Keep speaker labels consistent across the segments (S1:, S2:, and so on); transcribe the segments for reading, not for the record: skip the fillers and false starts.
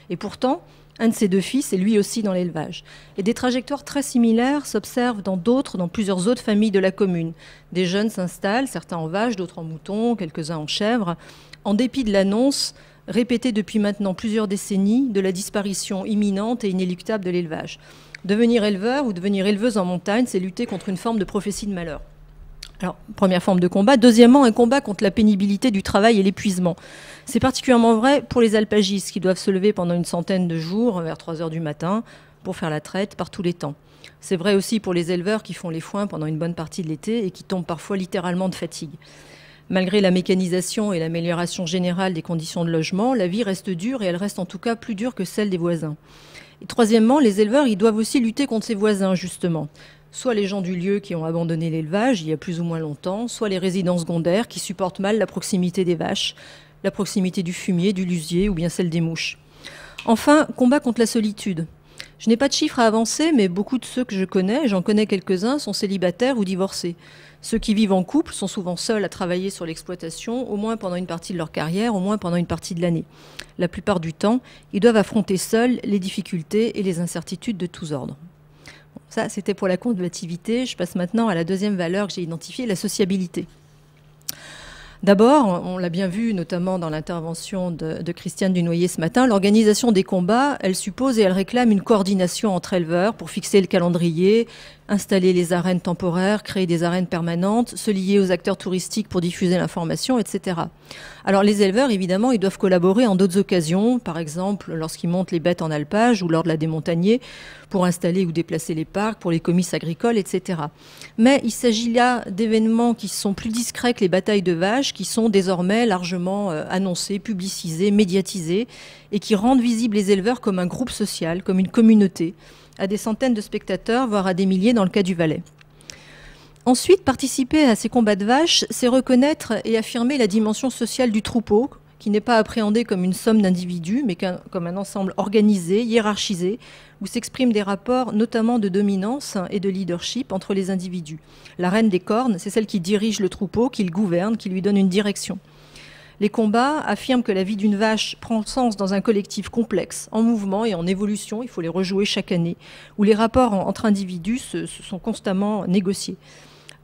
S1: Et pourtant, un de ses deux fils est lui aussi dans l'élevage. Et des trajectoires très similaires s'observent dans plusieurs autres familles de la commune. Des jeunes s'installent, certains en vaches, d'autres en moutons, quelques-uns en chèvres, en dépit de l'annonce répétée depuis maintenant plusieurs décennies de la disparition imminente et inéluctable de l'élevage. Devenir éleveur ou devenir éleveuse en montagne, c'est lutter contre une forme de prophétie de malheur. Alors, première forme de combat. Deuxièmement, un combat contre la pénibilité du travail et l'épuisement. C'est particulièrement vrai pour les alpagistes qui doivent se lever pendant une centaine de jours, vers 3 heures du matin, pour faire la traite par tous les temps. C'est vrai aussi pour les éleveurs qui font les foins pendant une bonne partie de l'été et qui tombent parfois littéralement de fatigue. Malgré la mécanisation et l'amélioration générale des conditions de logement, la vie reste dure et elle reste en tout cas plus dure que celle des voisins. Et troisièmement, les éleveurs, ils doivent aussi lutter contre ces voisins, justement. Soit les gens du lieu qui ont abandonné l'élevage il y a plus ou moins longtemps, soit les résidents secondaires qui supportent mal la proximité des vaches, la proximité du fumier, du lusier ou bien celle des mouches. Enfin, combat contre la solitude. Je n'ai pas de chiffres à avancer, mais beaucoup de ceux que je connais, j'en connais quelques-uns, sont célibataires ou divorcés. Ceux qui vivent en couple sont souvent seuls à travailler sur l'exploitation, au moins pendant une partie de leur carrière, au moins pendant une partie de l'année. La plupart du temps, ils doivent affronter seuls les difficultés et les incertitudes de tous ordres. Ça, c'était pour la combativité. Je passe maintenant à la deuxième valeur que j'ai identifiée, la sociabilité. D'abord, on l'a bien vu, notamment dans l'intervention de Christiane Dunoyer ce matin, l'organisation des combats, elle suppose et elle réclame une coordination entre éleveurs pour fixer le calendrier, installer les arènes temporaires, créer des arènes permanentes, se lier aux acteurs touristiques pour diffuser l'information, etc. Alors les éleveurs, évidemment, ils doivent collaborer en d'autres occasions, par exemple lorsqu'ils montent les bêtes en alpage ou lors de la démontagner, pour installer ou déplacer les parcs, pour les comices agricoles, etc. Mais il s'agit là d'événements qui sont plus discrets que les batailles de vaches, qui sont désormais largement annoncés, publicisés, médiatisés, et qui rendent visibles les éleveurs comme un groupe social, comme une communauté, à des centaines de spectateurs, voire à des milliers dans le cas du Valais. Ensuite, participer à ces combats de vaches, c'est reconnaître et affirmer la dimension sociale du troupeau, qui n'est pas appréhendé comme une somme d'individus, mais comme un ensemble organisé, hiérarchisé, où s'expriment des rapports notamment de dominance et de leadership entre les individus. La reine des cornes, c'est celle qui dirige le troupeau, qui le gouverne, qui lui donne une direction. Les combats affirment que la vie d'une vache prend sens dans un collectif complexe, en mouvement et en évolution, il faut les rejouer chaque année, où les rapports entre individus se sont constamment négociés.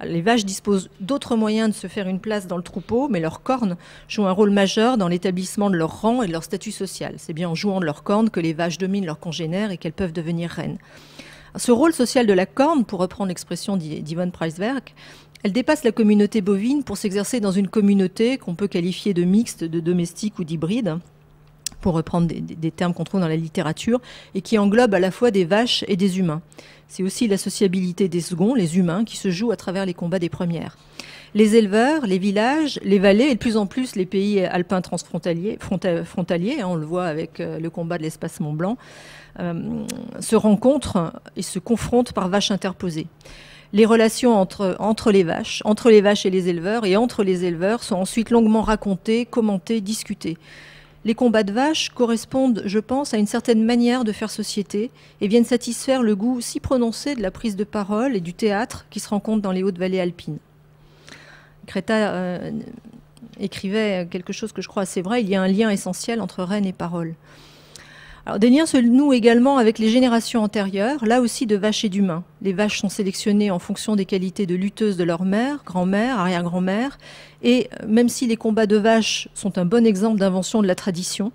S1: Les vaches disposent d'autres moyens de se faire une place dans le troupeau, mais leurs cornes jouent un rôle majeur dans l'établissement de leur rang et de leur statut social. C'est bien en jouant de leurs cornes que les vaches dominent leurs congénères et qu'elles peuvent devenir reines. Ce rôle social de la corne, pour reprendre l'expression d'Yvonne Preiswerk, elle dépasse la communauté bovine pour s'exercer dans une communauté qu'on peut qualifier de mixte, de domestique ou d'hybride, pour reprendre des termes qu'on trouve dans la littérature, et qui englobe à la fois des vaches et des humains. C'est aussi la sociabilité des seconds, les humains, qui se joue à travers les combats des premières. Les éleveurs, les villages, les vallées et de plus en plus les pays alpins transfrontaliers, on le voit avec le combat de l'espace Mont-Blanc, se rencontrent et se confrontent par vaches interposées. Les relations entre les vaches et les éleveurs, et entre les éleveurs, sont ensuite longuement racontées, commentées, discutées. Les combats de vaches correspondent, je pense, à une certaine manière de faire société et viennent satisfaire le goût si prononcé de la prise de parole et du théâtre qui se rencontre dans les hautes vallées alpines. Créta écrivait quelque chose que je crois assez vrai, il y a un lien essentiel entre reine et parole. Alors, des liens se nouent également avec les générations antérieures, là aussi de vaches et d'humains. Les vaches sont sélectionnées en fonction des qualités de lutteuses de leur mère, grand-mère, arrière-grand-mère, et même si les combats de vaches sont un bon exemple d'invention de la tradition,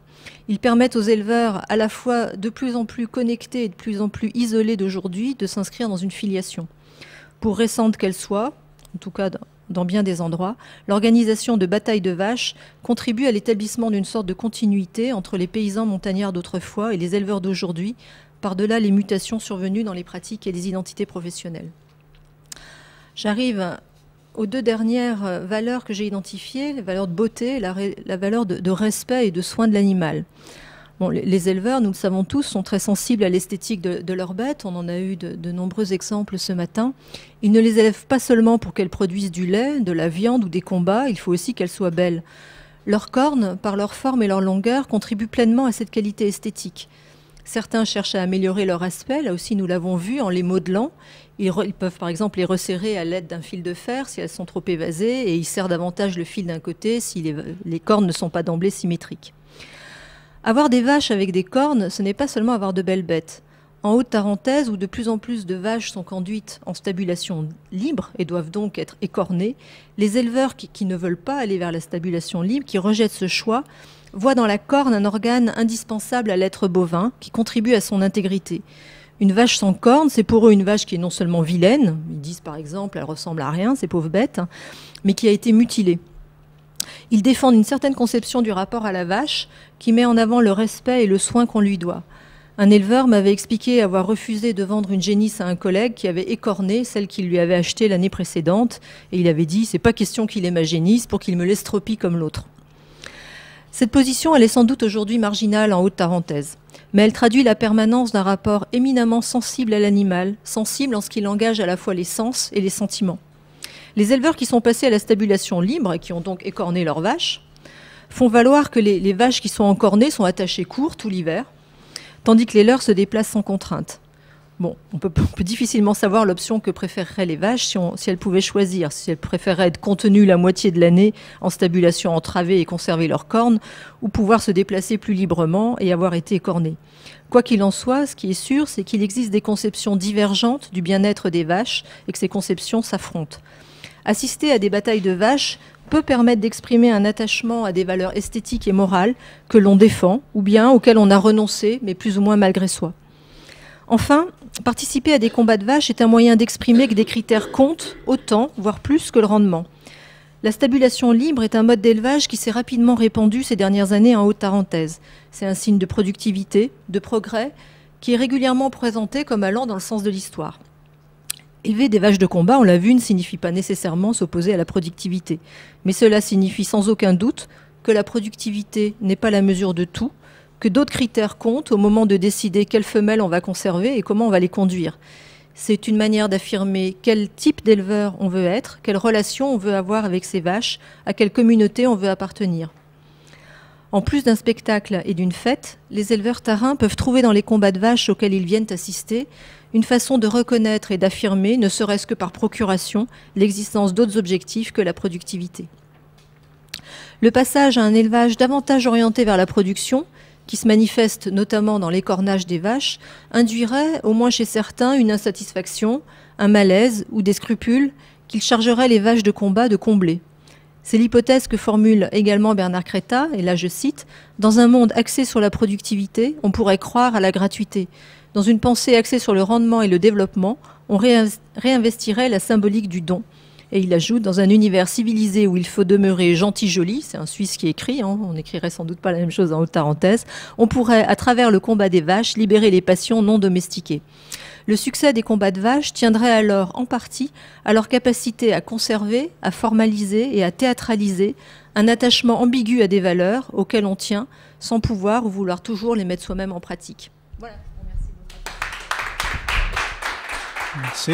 S1: ils permettent aux éleveurs, à la fois de plus en plus connectés et de plus en plus isolés d'aujourd'hui, de s'inscrire dans une filiation. Pour récente qu'elle soit, en tout cas dans bien des endroits, l'organisation de batailles de vaches contribue à l'établissement d'une sorte de continuité entre les paysans montagnards d'autrefois et les éleveurs d'aujourd'hui, par-delà les mutations survenues dans les pratiques et les identités professionnelles. J'arrive aux deux dernières valeurs que j'ai identifiées, les valeurs de beauté, la valeur de respect et de soin de l'animal. Bon, les éleveurs, nous le savons tous, sont très sensibles à l'esthétique de leurs bêtes. On en a eu de nombreux exemples ce matin. Ils ne les élèvent pas seulement pour qu'elles produisent du lait, de la viande ou des combats, il faut aussi qu'elles soient belles. Leurs cornes, par leur forme et leur longueur, contribuent pleinement à cette qualité esthétique. Certains cherchent à améliorer leur aspect, là aussi nous l'avons vu, en les modelant. Ils peuvent par exemple les resserrer à l'aide d'un fil de fer si elles sont trop évasées, et ils serrent davantage le fil d'un côté si les cornes ne sont pas d'emblée symétriques. Avoir des vaches avec des cornes, ce n'est pas seulement avoir de belles bêtes. En Haute-Tarentaise, où de plus en plus de vaches sont conduites en stabulation libre et doivent donc être écornées, les éleveurs qui ne veulent pas aller vers la stabulation libre, qui rejettent ce choix, voient dans la corne un organe indispensable à l'être bovin qui contribue à son intégrité. Une vache sans corne, c'est pour eux une vache qui est non seulement vilaine, ils disent par exemple elle ressemble à rien, ces pauvres bêtes, mais qui a été mutilée. Ils défendent une certaine conception du rapport à la vache qui met en avant le respect et le soin qu'on lui doit. Un éleveur m'avait expliqué avoir refusé de vendre une génisse à un collègue qui avait écorné celle qu'il lui avait achetée l'année précédente. Et il avait dit, c'est pas question qu'il ait ma génisse pour qu'il me l'estropie comme l'autre. Cette position, elle est sans doute aujourd'hui marginale en Haute-Tarentaise. Mais elle traduit la permanence d'un rapport éminemment sensible à l'animal, sensible en ce qu'il engage à la fois les sens et les sentiments. Les éleveurs qui sont passés à la stabulation libre et qui ont donc écorné leurs vaches font valoir que les vaches qui sont encornées sont attachées court tout l'hiver, tandis que les leurs se déplacent sans contrainte. Bon, on peut difficilement savoir l'option que préféreraient les vaches si elles pouvaient choisir, si elles préféreraient être contenues la moitié de l'année en stabulation entravée et conserver leurs cornes, ou pouvoir se déplacer plus librement et avoir été écornées. Quoi qu'il en soit, ce qui est sûr, c'est qu'il existe des conceptions divergentes du bien-être des vaches et que ces conceptions s'affrontent. Assister à des batailles de vaches peut permettre d'exprimer un attachement à des valeurs esthétiques et morales que l'on défend ou bien auxquelles on a renoncé, mais plus ou moins malgré soi. Enfin, participer à des combats de vaches est un moyen d'exprimer que des critères comptent autant, voire plus que le rendement. La stabulation libre est un mode d'élevage qui s'est rapidement répandu ces dernières années en Haute-Tarentaise. C'est un signe de productivité, de progrès, qui est régulièrement présenté comme allant dans le sens de l'histoire. Élever des vaches de combat, on l'a vu, ne signifie pas nécessairement s'opposer à la productivité. Mais cela signifie sans aucun doute que la productivité n'est pas la mesure de tout, que d'autres critères comptent au moment de décider quelles femelles on va conserver et comment on va les conduire. C'est une manière d'affirmer quel type d'éleveur on veut être, quelle relation on veut avoir avec ces vaches, à quelle communauté on veut appartenir. En plus d'un spectacle et d'une fête, les éleveurs tarins peuvent trouver dans les combats de vaches auxquels ils viennent assister une façon de reconnaître et d'affirmer, ne serait-ce que par procuration, l'existence d'autres objectifs que la productivité. Le passage à un élevage davantage orienté vers la production, qui se manifeste notamment dans l'écornage des vaches, induirait, au moins chez certains, une insatisfaction, un malaise ou des scrupules qu'il chargerait les vaches de combat de combler. C'est l'hypothèse que formule également Bernard Creta, et là je cite, « Dans un monde axé sur la productivité, on pourrait croire à la gratuité. Dans une pensée axée sur le rendement et le développement, on réinvestirait la symbolique du don. » Et il ajoute, dans un univers civilisé où il faut demeurer gentil-joli, c'est un Suisse qui écrit, hein, on n'écrirait sans doute pas la même chose en Haute-Tarentaise, on pourrait, à travers le combat des vaches, libérer les passions non domestiquées. Le succès des combats de vaches tiendrait alors en partie à leur capacité à conserver, à formaliser et à théâtraliser un attachement ambigu à des valeurs auxquelles on tient sans pouvoir ou vouloir toujours les mettre soi-même en pratique. Voilà. Merci.